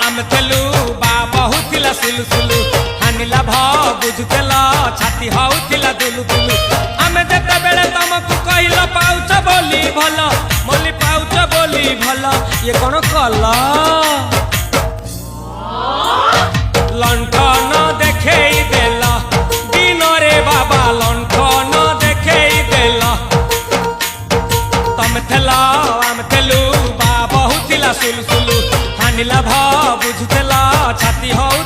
आम थेलु बा बहुथिला सुलुसुलु हानिला भ बुझुतेला छाती हउथिला दुलु दुलु आमे जेते बेले तमकु कहिला पाउछ बोली भला मोली पाउछ बोली भला ये कोन कला लंठन देखेई देला दिन रे बाबा लंठन देखेई देला तम थेला आम थेलु बा बहुथिला सुलुसुलु हानिला भ बुझुतेला छाती हउ